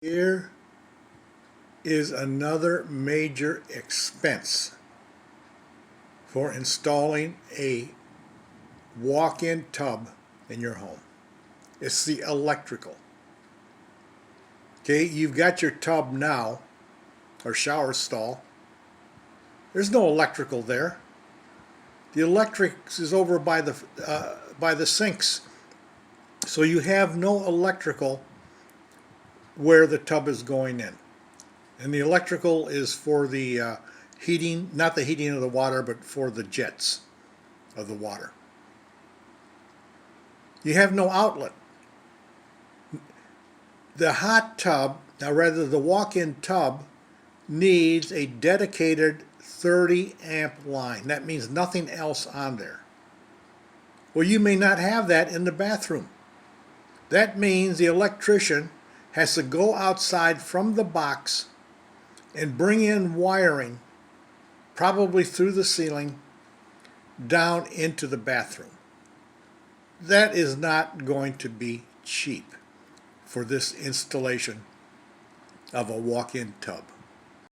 Here is another major expense for installing a walk-in tub in your home. It's the electrical. Okay, you've got your tub now, or shower stall. There's no electrical there. The electrics is over by the sinks. So you have no electrical where the tub is going in. And the electrical is for the heating, not the heating of the water, but for the jets of the water. You have no outlet. The hot tub, now rather the walk-in tub, needs a dedicated 30 amp line. That means nothing else on there. Well, you may not have that in the bathroom. That means the electrician has to go outside from the box and bring in wiring, probably through the ceiling, down into the bathroom. That is not going to be cheap for this installation of a walk-in tub.